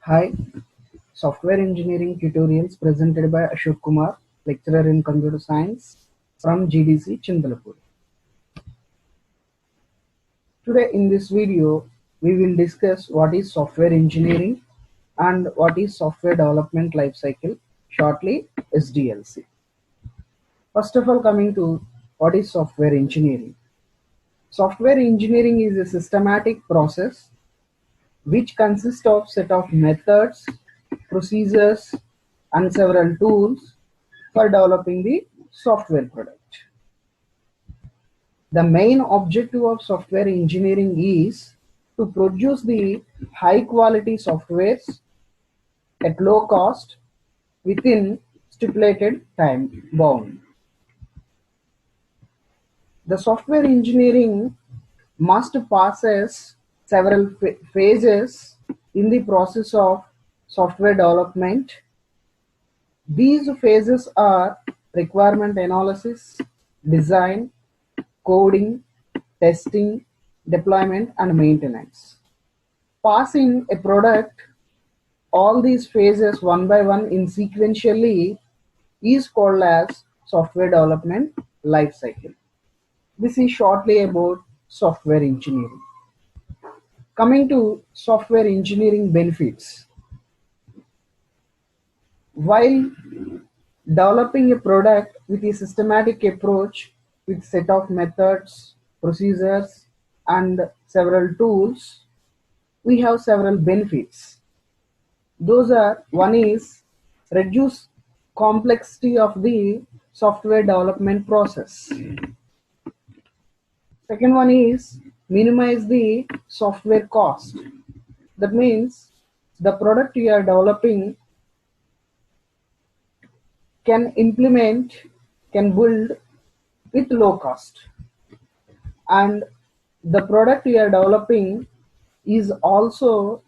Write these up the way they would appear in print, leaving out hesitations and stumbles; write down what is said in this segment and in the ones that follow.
Hi, software engineering tutorials presented by Ashok Kumar, lecturer in computer science from GDC Chindalapur. Today in this video, we will discuss what is software engineering and what is software development lifecycle, shortly SDLC. First of all, coming to what is software engineering. Software engineering is a systematic process which consists of set of methods, procedures, and several tools for developing the software product. The main objective of software engineering is to produce the high quality softwares at low cost within stipulated time bound. The software engineering must passes several phases in the process of software development. These phases are requirement analysis, design, coding, testing, deployment, and maintenance. Passing a product all these phases one by one in sequentially is called as software development lifecycle. This is shortly about software engineering. Coming to software engineering benefits. While developing a product with a systematic approach with set of methods, procedures, and several tools, we have several benefits. Those are, one is reduce complexity of the software development process. Second one is minimize the software cost. That means the product you are developing can build with low cost, and the product you are developing is also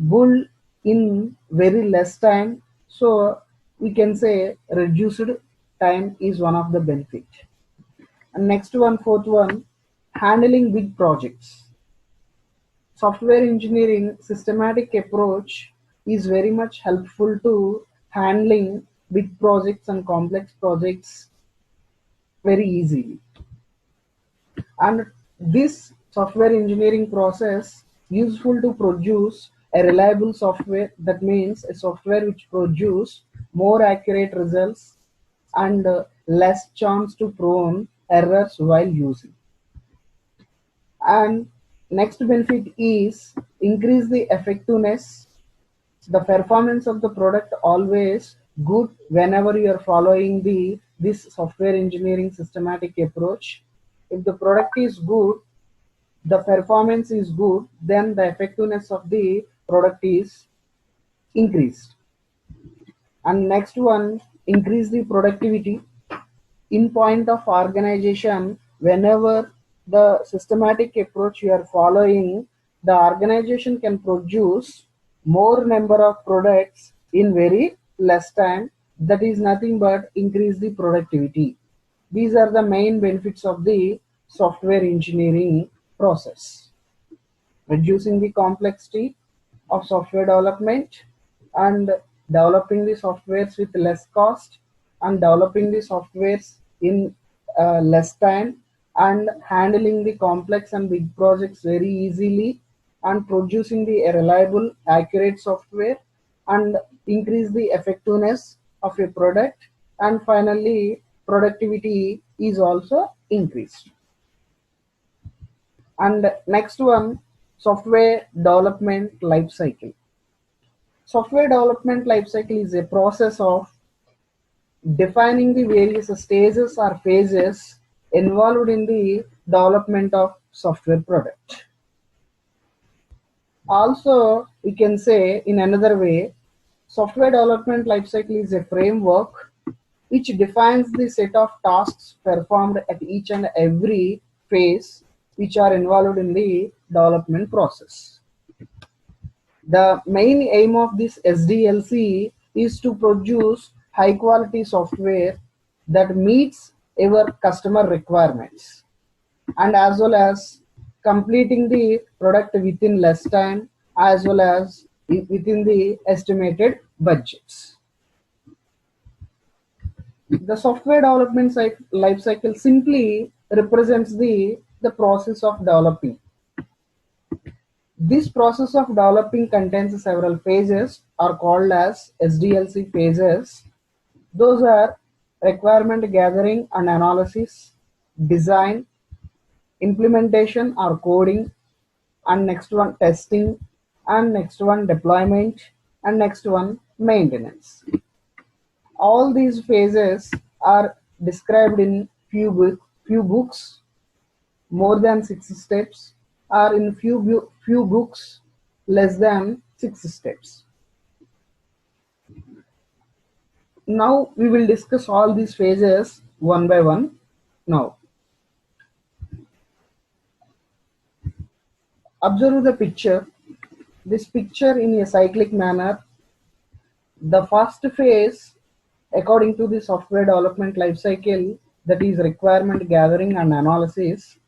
built in very less time, so we can say reduced time is one of the benefit. And next one, fourth one, handling big projects. Software engineering systematic approach is very much helpful to handling big projects and complex projects very easily. And this software engineering process useful to produce a reliable software. That means a software which produce more accurate results and less chance to prone errors while using. And next benefit is increase the effectiveness. The performance of the product always good whenever you are following this software engineering systematic approach. If the product is good, the performance is good, then the effectiveness of the product is increased. And next one, increase the productivity. In point of organization, whenever the systematic approach you are following, the organization can produce more number of products in very less time. That is nothing but increase the productivity. These are the main benefits of the software engineering process. Reducing the complexity of software development and developing the softwares with less cost and developing the softwares in less time and handling the complex and big projects very easily and producing the reliable accurate software and increase the effectiveness of a product, and finally productivity is also increased. And next one, software development lifecycle. Software development lifecycle is a process of defining the various stages or phases involved in the development of software product. Also, we can say in another way, software development lifecycle is a framework which defines the set of tasks performed at each and every phase which are involved in the development process. The main aim of this SDLC is to produce high quality software that meets our customer requirements, and as well as completing the product within less time, as well as within the estimated budgets. The software development life cycle simply represents the process of developing. This process of developing contains several phases are called as SDLC phases. Those are requirement gathering and analysis, design, implementation or coding, and next one testing, and next one deployment, and next one maintenance. All these phases are described in few books, more than 6 steps, or in few books less than 6 steps. Now we will discuss all these phases one by one. Now observe the picture. This picture in a cyclic manner. The first phase, according to the software development life cycle, that is requirement gathering and analysis.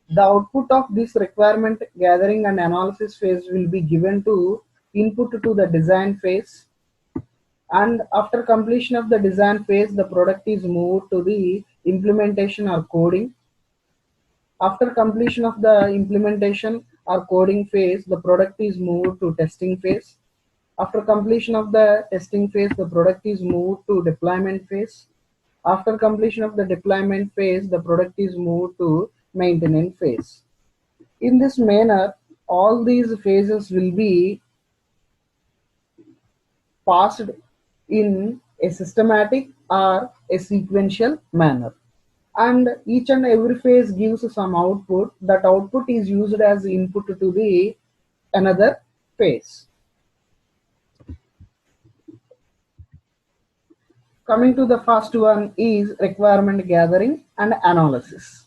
The output of this requirement gathering and analysis phase will be given to input to the design phase, and after completion of the design phase, the product is moved to the implementation or coding. After completion of the implementation or coding phase, the product is moved to testing phase. After completion of the testing phase, the product is moved to deployment phase. After completion of the deployment phase, the product is moved to maintenance phase. In this manner, all these phases will be passed in a systematic or a sequential manner. And each and every phase gives some output. That output is used as input to the another phase. Coming to the first one is requirement gathering and analysis.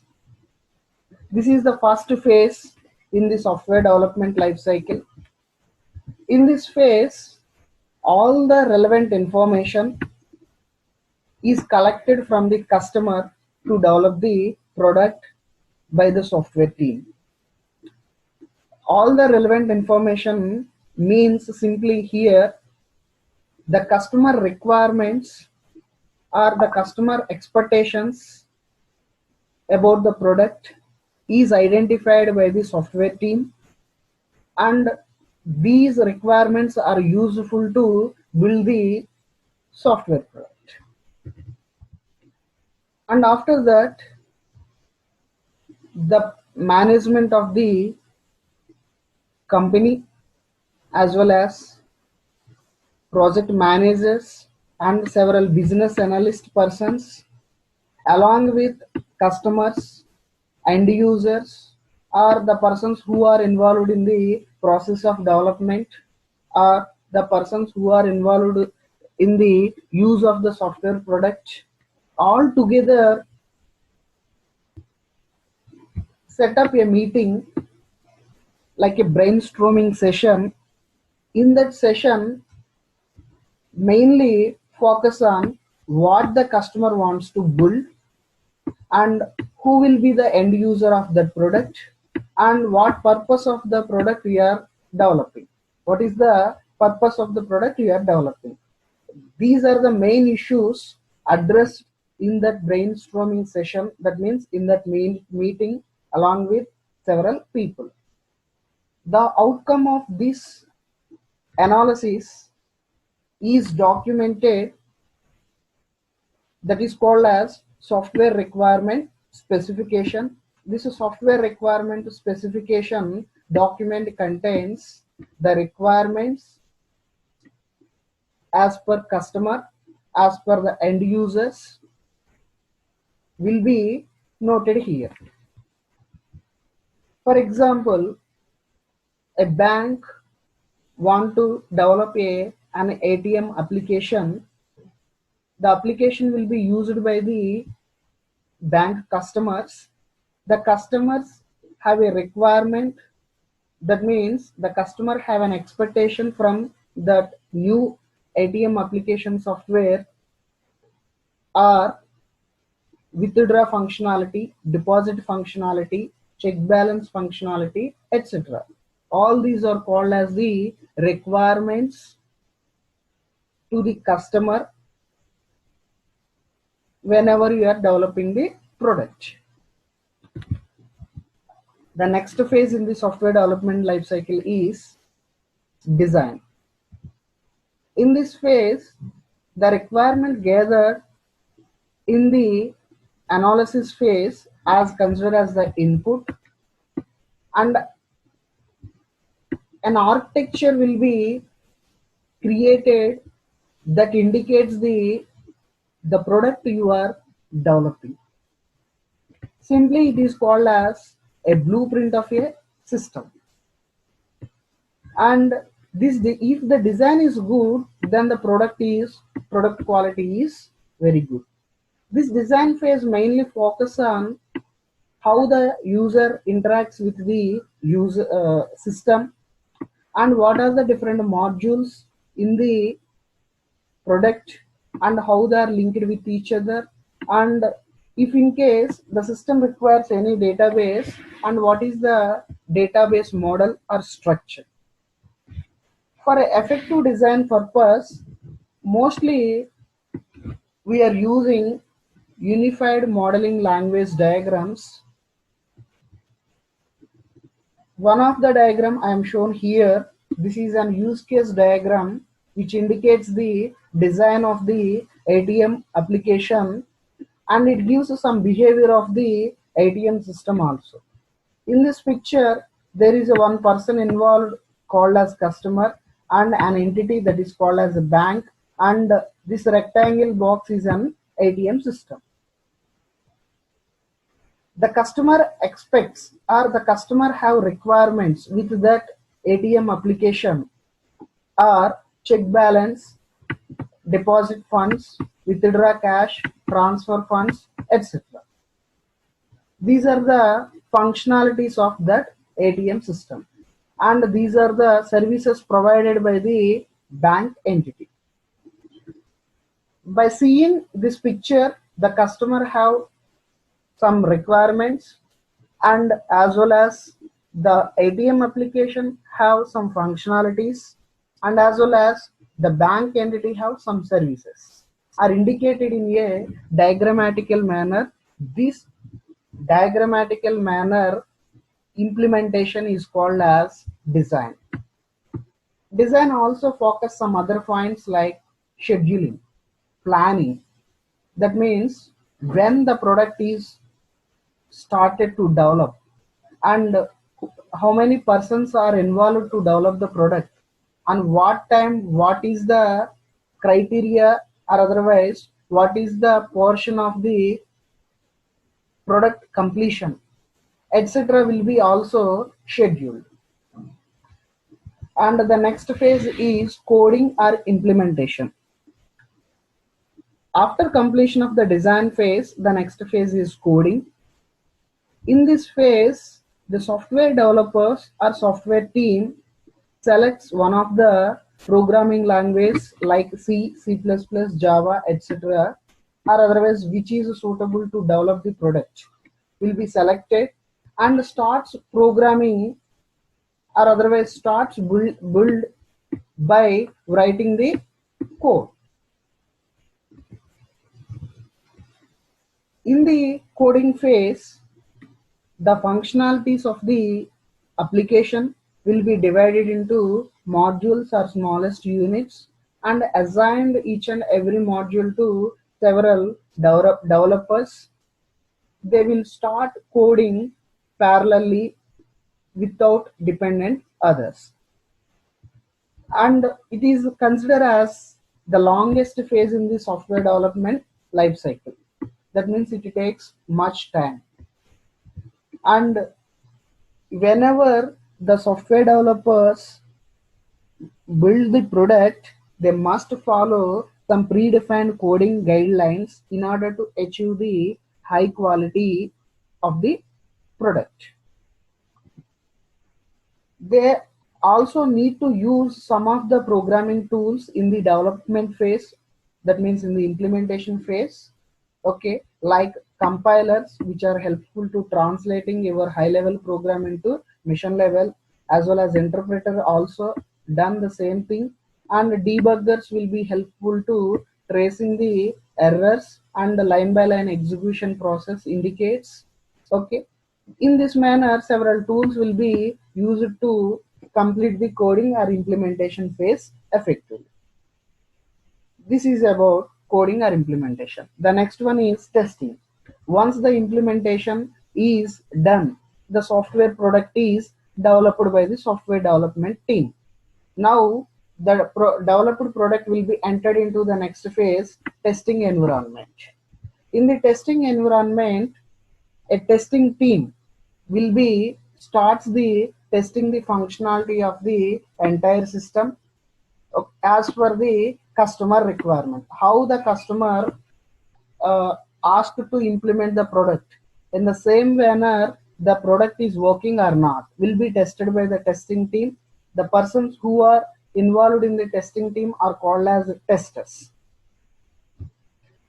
This is the first phase in the software development life cycle. In this phase, all the relevant information is collected from the customer to develop the product by the software team. All the relevant information means simply here the customer requirements or the customer expectations about the product is identified by the software team, and these requirements are useful to build the software product. And after that, the management of the company as well as project managers and several business analyst persons along with customers, end users, or the persons who are involved in the process of development, or the persons who are involved in the use of the software product, all together set up a meeting like a brainstorming session. In that session, mainly focus on what the customer wants to build and who will be the end user of that product and what purpose of the product we are developing. What is the purpose of the product we are developing? These are the main issues addressed in that brainstorming session. That means in that main meeting along with several people. The outcome of this analysis is documented, that is called as software requirement specification. This software requirement specification document contains the requirements as per customer, as per the end users will be noted here. For example, a bank want to develop an ATM application. The application will be used by the bank customers. The customers have a requirement. That means the customer have an expectation from that new ATM application software or withdraw functionality, deposit functionality, check balance functionality, etc. All these are called as the requirements to the customer whenever you are developing the product. The next phase in the software development lifecycle is design. In this phase, the requirement gathered in the analysis phase as considered as the input, and an architecture will be created that indicates the product you are developing. Simply, it is called as a blueprint of a system. And this, if the design is good, then the product quality is very good. This design phase mainly focus on how the user interacts with the user system, and what are the different modules in the product and how they are linked with each other, and if in case the system requires any database, and what is the database model or structure. For an effective design purpose, mostly we are using unified modeling language diagrams. One of the diagram I am shown here, this is an use case diagram which indicates the design of the ATM application, and it gives some behavior of the ATM system also. In this picture, there is a one person involved called as customer, and an entity that is called as a bank, and this rectangle box is an ATM system. The customer expects, or the customer have requirements with that ATM application, are check balance, deposit funds, withdraw cash, transfer funds, etc. These are the functionalities of that ATM system, and these are the services provided by the bank entity. By seeing this picture, the customer have some requirements, and as well as the ATM application have some functionalities, and as well as the bank entity have some services, are indicated in a diagrammatical manner. This diagrammatical manner implementation is called as design. Design also focus some other points like scheduling, planning. That means when the product is started to develop, and how many persons are involved to develop the product, and what time, what is the criteria, or otherwise what is the portion of the product completion, etc. will be also scheduled. And the next phase is coding or implementation. After completion of the design phase, the next phase is coding. In this phase, the software developers or software team selects one of the programming language like C, C++, Java, etc., or otherwise which is suitable to develop the product will be selected, and starts programming, or otherwise starts build by writing the code. In the coding phase, the functionalities of the application will be divided into modules or smallest units, and assigned each and every module to several developers. They will start coding parallelly without dependent others, and it is considered as the longest phase in the software development life cycle. That means it takes much time, and whenever the software developers build the product, they must follow some predefined coding guidelines in order to achieve the high quality of the product. They also need to use some of the programming tools in the development phase, that means in the implementation phase, okay, like compilers, which are helpful to translating your high level program into mission level, as well as interpreter also done the same thing, and debuggers will be helpful to tracing the errors, and the line by line execution process indicates. Okay, in this manner several tools will be used to complete the coding or implementation phase effectively. This is about coding or implementation. The next one is testing. Once the implementation is done, the software product is developed by the software development team. Now the developed product will be entered into the next phase, testing environment. In the testing environment, a testing team will be starts the testing the functionality of the entire system as per the customer requirement. How the customer asked to implement the product, in the same manner the product is working or not will be tested by the testing team. The persons who are involved in the testing team are called as testers.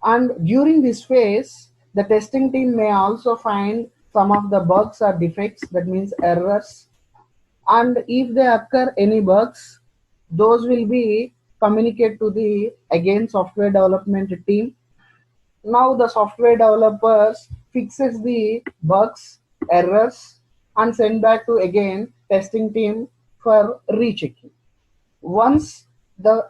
And during this phase, the testing team may also find some of the bugs or defects, that means errors. And if they occur any bugs, those will be communicated to the again software development team. Now the software developers fixes the bugs, errors, and send back to again testing team for rechecking. Once the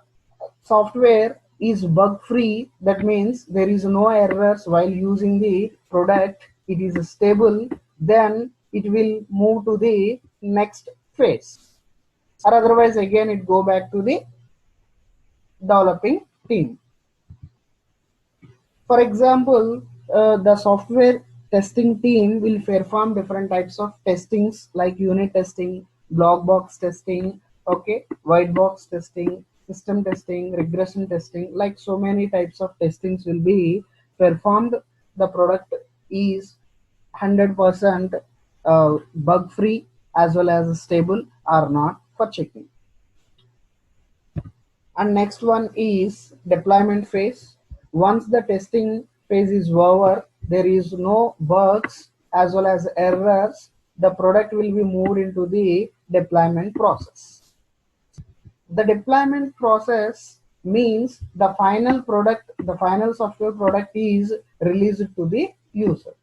software is bug free, that means there is no errors while using the product, it is stable, then it will move to the next phase, or otherwise again it go back to the developing team. For example, the software testing team will perform different types of testings like unit testing, black box testing, okay, white box testing, system testing, regression testing, like so many types of testings will be performed. The product is 100% bug free as well as stable or not for checking. And next one is deployment phase. Once the testing phase is over, there is no bugs as well as errors, the product will be moved into the deployment process. The deployment process means the final product, the final software product is released to the user.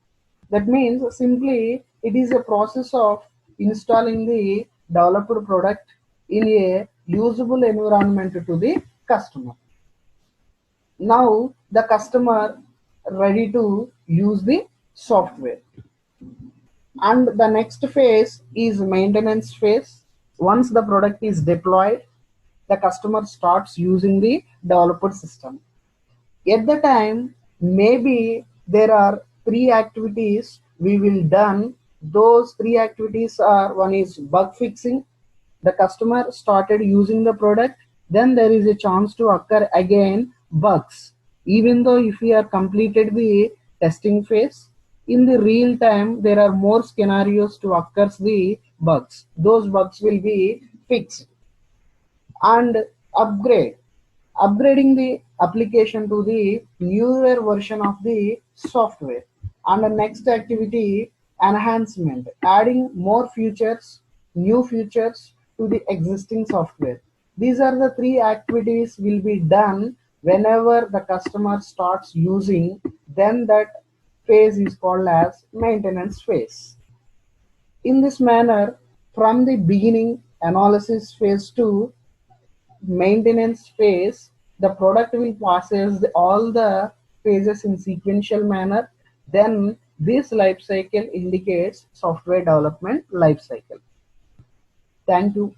That means simply it is a process of installing the developed product in a usable environment to the customer. Now the customer ready to use the software. And the next phase is maintenance phase. Once the product is deployed, the customer starts using the developed system. At the time, maybe there are three activities we will done. Those three activities are, one is bug fixing. The customer started using the product, then there is a chance to occur again bugs. Even though if we are completed the testing phase, in the real time there are more scenarios to occur the bugs. Those bugs will be fixed. And upgrading the application to the newer version of the software. And the next activity, enhancement, adding more features, new features to the existing software. These are the three activities will be done whenever the customer starts using, then that phase is called as maintenance phase. In this manner, from the beginning analysis phase to maintenance phase, the product will passes all the phases in sequential manner. Then this life cycle indicates software development life cycle. Thank you.